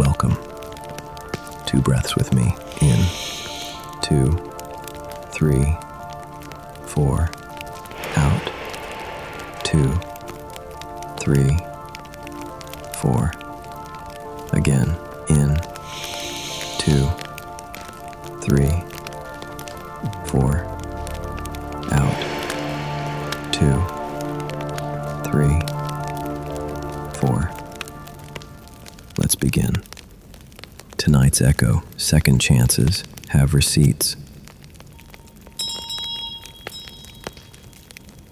Welcome. 2 breaths with me. In. 2, 3, 4. Out. 2, 3, 4. Again. In. 2, 3, 4. Out. 2, 3, 4. Let's begin. Tonight's echo, second chances, have receipts.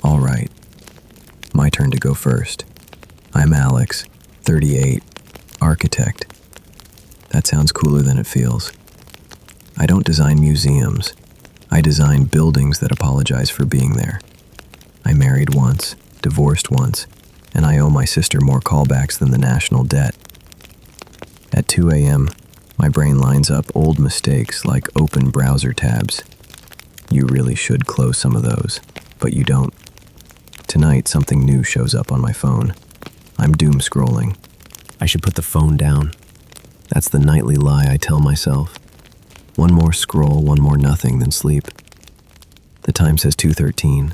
All right, my turn to go first. I'm Alex, 38, architect. That sounds cooler than it feels. I don't design museums. I design buildings that apologize for being there. I married once, divorced once, and I owe my sister more callbacks than the national debt. At 2 a.m., my brain lines up old mistakes like open browser tabs. You really should close some of those, but you don't. Tonight, something new shows up on my phone. I'm doom scrolling. I should put the phone down. That's the nightly lie I tell myself. One more scroll, one more nothing, then sleep. The time says 2:13.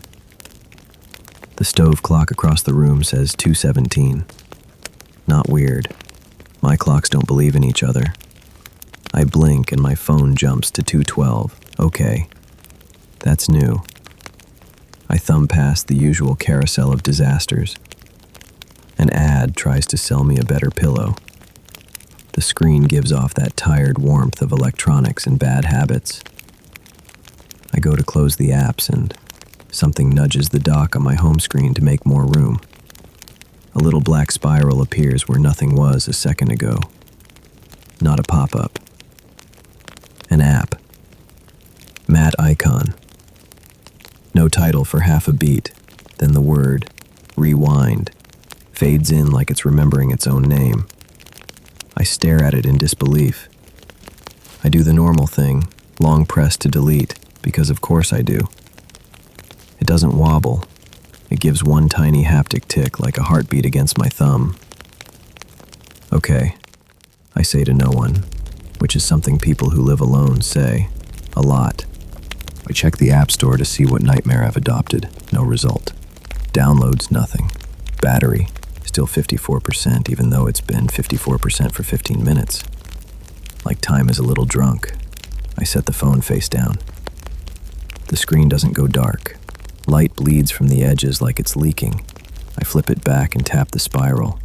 The stove clock across the room says 2:17. Not weird. My clocks don't believe in each other. I blink and my phone jumps to 2:12. Okay, that's new. I thumb past the usual carousel of disasters. An ad tries to sell me a better pillow. The screen gives off that tired warmth of electronics and bad habits. I go to close the apps and something nudges the dock on my home screen to make more room. A little black spiral appears where nothing was a second ago. Not a pop-up. An app. Matte icon. No title for half a beat, then the word, rewind, fades in like it's remembering its own name. I stare at it in disbelief. I do the normal thing, long press to delete, because of course I do. It doesn't wobble. It gives one tiny haptic tick like a heartbeat against my thumb. Okay, I say to no one, which is something people who live alone say a lot. I check the App Store to see what nightmare I've adopted. No result. Downloads, nothing. Battery, still 54%, even though it's been 54% for 15 minutes. Like time is a little drunk. I set the phone face down. The screen doesn't go dark. Light bleeds from the edges like it's leaking. I flip it back and tap the spiral.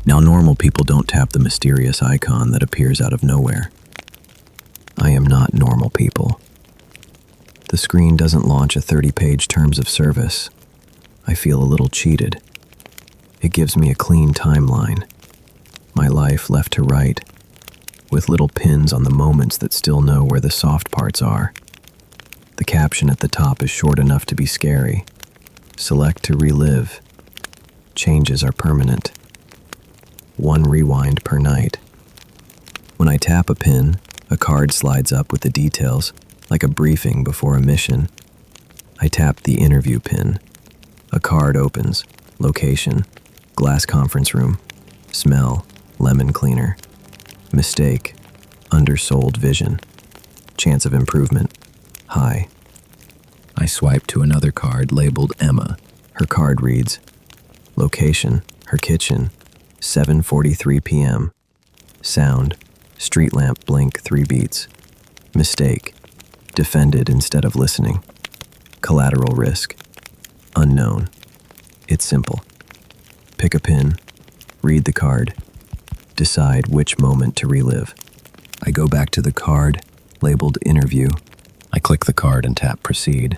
Now normal people don't tap the mysterious icon that appears out of nowhere. I am not normal people. The screen doesn't launch a 30-page terms of service. I feel a little cheated. It gives me a clean timeline. My life left to right, with little pins on the moments that still know where the soft parts are. The caption at the top is short enough to be scary. Select to relive. Changes are permanent. 1 rewind per night. When I tap a pin, a card slides up with the details, like a briefing before a mission. I tap the interview pin. A card opens. Location, glass conference room. Smell, lemon cleaner. Mistake, undersold vision. Chance of improvement, high. I swipe to another card labeled Emma. Her card reads, location, her kitchen, 7:43 p.m. Sound, street lamp blink 3 beats. Mistake, defended instead of listening. Collateral risk, unknown. It's simple. Pick a pin, read the card, decide which moment to relive. I go back to the card labeled interview. I click the card and tap proceed.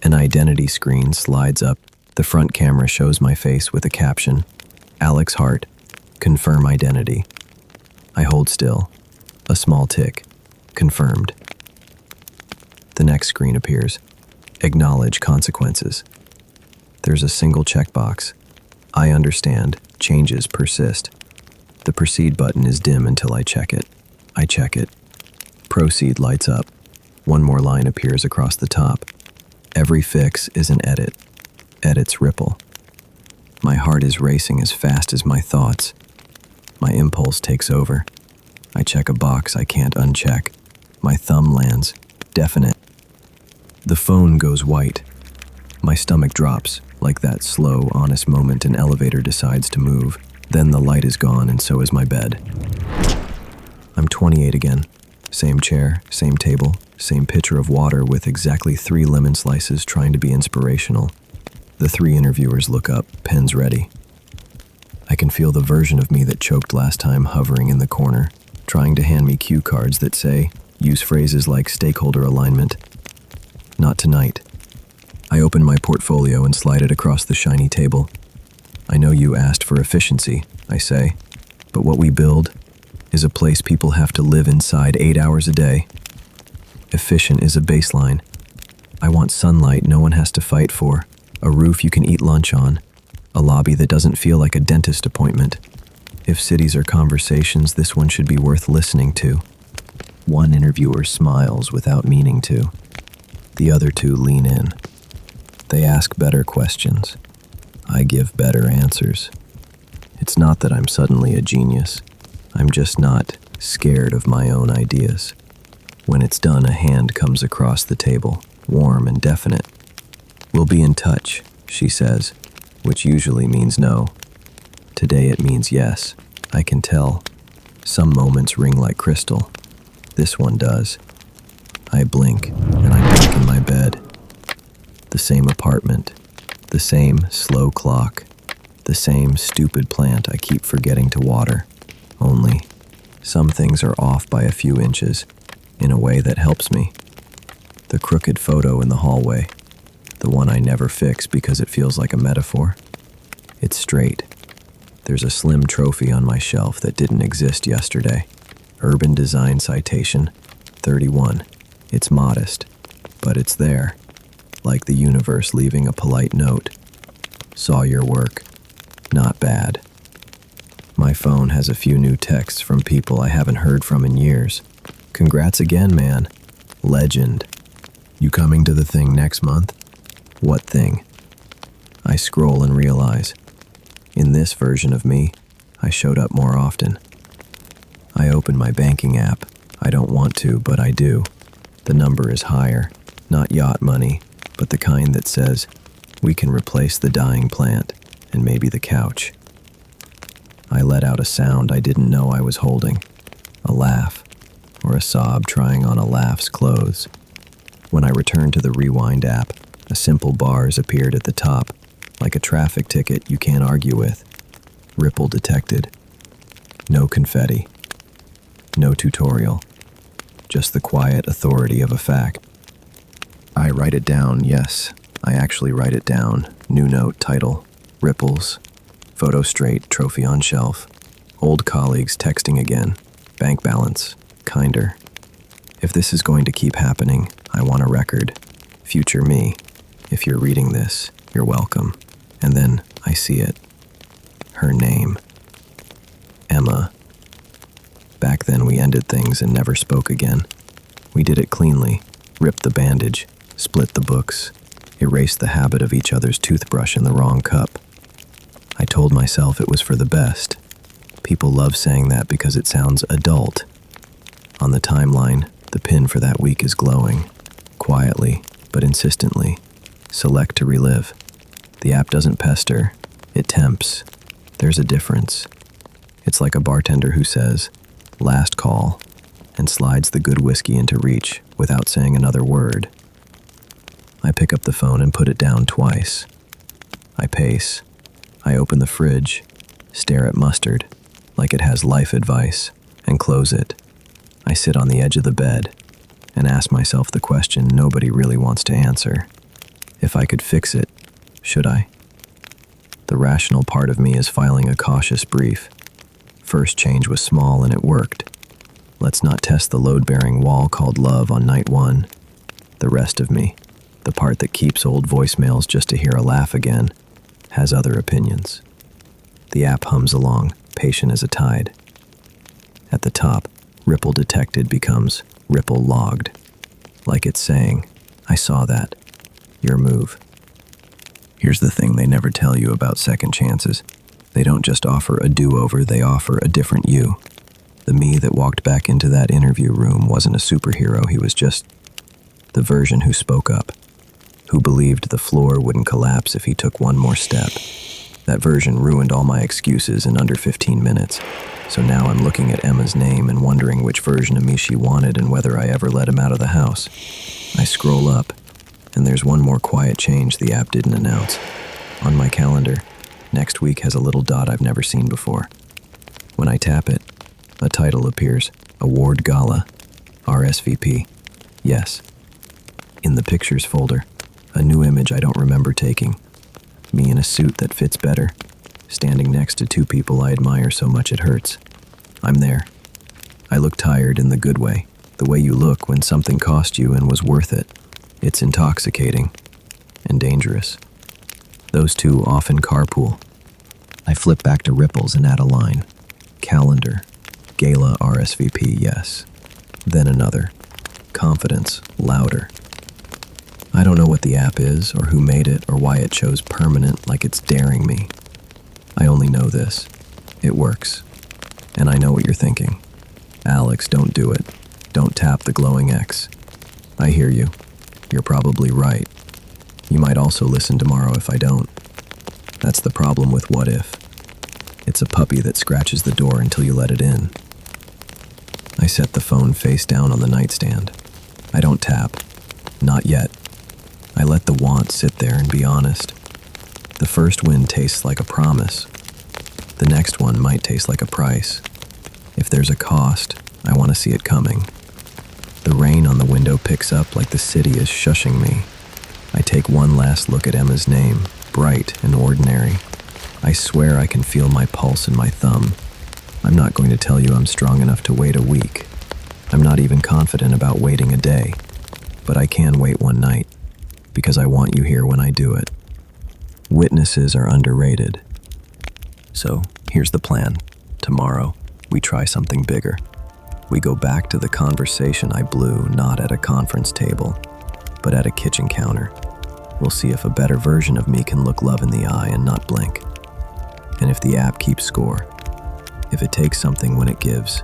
An identity screen slides up. The front camera shows my face with a caption, Alex Hart, confirm identity. I hold still. A small tick. Confirmed. The next screen appears. Acknowledge consequences. There's a single checkbox. I understand. Changes persist. The proceed button is dim until I check it. I check it. Proceed lights up. One more line appears across the top. Every fix is an edit. Edits ripple. My heart is racing as fast as my thoughts. My impulse takes over. I check a box I can't uncheck. My thumb lands. Definite. The phone goes white. My stomach drops, like that slow, honest moment an elevator decides to move. Then the light is gone and so is my bed. I'm 28 again. Same chair, same table, same pitcher of water with exactly 3 lemon slices trying to be inspirational. The 3 interviewers look up, pens ready. I can feel the version of me that choked last time hovering in the corner, trying to hand me cue cards that say, use phrases like stakeholder alignment. Not tonight. I open my portfolio and slide it across the shiny table. I know you asked for efficiency, I say, but what we build is a place people have to live inside 8 hours a day. Efficient is a baseline. I want sunlight no one has to fight for, a roof you can eat lunch on, a lobby that doesn't feel like a dentist appointment. If cities are conversations, this one should be worth listening to. One interviewer smiles without meaning to. The other 2 lean in. They ask better questions. I give better answers. It's not that I'm suddenly a genius. I'm just not scared of my own ideas. When it's done, a hand comes across the table, warm and definite. We'll be in touch, she says, which usually means no. Today it means yes. I can tell. Some moments ring like crystal. This one does. I blink, and I'm back in my bed. The same apartment, the same slow clock, the same stupid plant I keep forgetting to water. Only, some things are off by a few inches, in a way that helps me. The crooked photo in the hallway, the one I never fix because it feels like a metaphor. It's straight. There's a slim trophy on my shelf that didn't exist yesterday. Urban Design Citation, 31. It's modest, but it's there. Like the universe leaving a polite note. Saw your work. Not bad. My phone has a few new texts from people I haven't heard from in years. Congrats again, man. Legend. You coming to the thing next month? What thing? I scroll and realize, in this version of me, I showed up more often. I open my banking app. I don't want to, but I do. The number is higher. Not yacht money, but the kind that says, we can replace the dying plant and maybe the couch. I let out a sound I didn't know I was holding. A laugh, or a sob trying on a laugh's clothes. When I returned to the Rewind app, a simple bars appeared at the top, like a traffic ticket you can't argue with. Ripple detected. No confetti. No tutorial. Just the quiet authority of a fact. I write it down, yes. I actually write it down. New note, title, ripples, photo straight, trophy on shelf. Old colleagues texting again. Bank balance, kinder. If this is going to keep happening, I want a record. Future me. If you're reading this, you're welcome. And then I see it. Her name. Emma. Back then we ended things and never spoke again. We did it cleanly. Ripped the bandage. Split the books. Erased the habit of each other's toothbrush in the wrong cup. I told myself it was for the best. People love saying that because it sounds adult. On the timeline, the pin for that week is glowing. Quietly, but insistently. Select to relive. The app doesn't pester. It tempts. There's a difference. It's like a bartender who says, last call, and slides the good whiskey into reach without saying another word. I pick up the phone and put it down twice. I pace. I open the fridge, stare at mustard, like it has life advice, and close it. I sit on the edge of the bed and ask myself the question nobody really wants to answer. If I could fix it, should I? The rational part of me is filing a cautious brief. First change was small and it worked. Let's not test the load-bearing wall called love on night 1. The rest of me, the part that keeps old voicemails just to hear a laugh again, has other opinions. The app hums along, patient as a tide. At the top, ripple detected becomes ripple logged. Like it's saying, I saw that. Your move. Here's the thing they never tell you about second chances. They don't just offer a do-over, they offer a different you. The me that walked back into that interview room wasn't a superhero, he was just the version who spoke up, who believed the floor wouldn't collapse if he took one more step. That version ruined all my excuses in under 15 minutes, so now I'm looking at Emma's name and wondering which version of me she wanted and whether I ever let him out of the house. I scroll up, and there's one more quiet change the app didn't announce. On my calendar, next week has a little dot I've never seen before. When I tap it, a title appears, Award Gala, RSVP, yes. In the pictures folder, a new image I don't remember taking. Me in a suit that fits better, standing next to two people I admire so much it hurts. I'm there. I look tired in the good way, the way you look when something cost you and was worth it. It's intoxicating and dangerous. Those two often carpool. I flip back to Ripples and add a line. Calendar, Gala RSVP, yes. Then another. Confidence, louder. I don't know what the app is or who made it or why it chose permanent like it's daring me. I only know this. It works. And I know what you're thinking. Alex, don't do it. Don't tap the glowing X. I hear you. You're probably right. You might also listen tomorrow if I don't. That's the problem with What If. It's a puppy that scratches the door until you let it in. I set the phone face down on the nightstand. I don't tap. Not yet. I let the want sit there and be honest. The first win tastes like a promise. The next one might taste like a price. If there's a cost, I want to see it coming. The rain on the window picks up like the city is shushing me. I take one last look at Emma's name, bright and ordinary. I swear I can feel my pulse in my thumb. I'm not going to tell you I'm strong enough to wait a week. I'm not even confident about waiting a day. But I can wait one night, because I want you here when I do it. Witnesses are underrated. So, here's the plan. Tomorrow, we try something bigger. We go back to the conversation I blew not at a conference table, but at a kitchen counter. We'll see if a better version of me can look love in the eye and not blink. And if the app keeps score, if it takes something when it gives,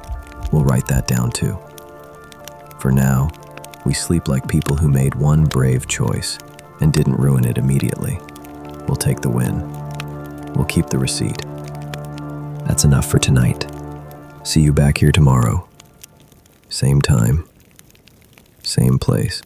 we'll write that down too. For now, we sleep like people who made one brave choice and didn't ruin it immediately. We'll take the win. We'll keep the receipt. That's enough for tonight. See you back here tomorrow. Same time, same place.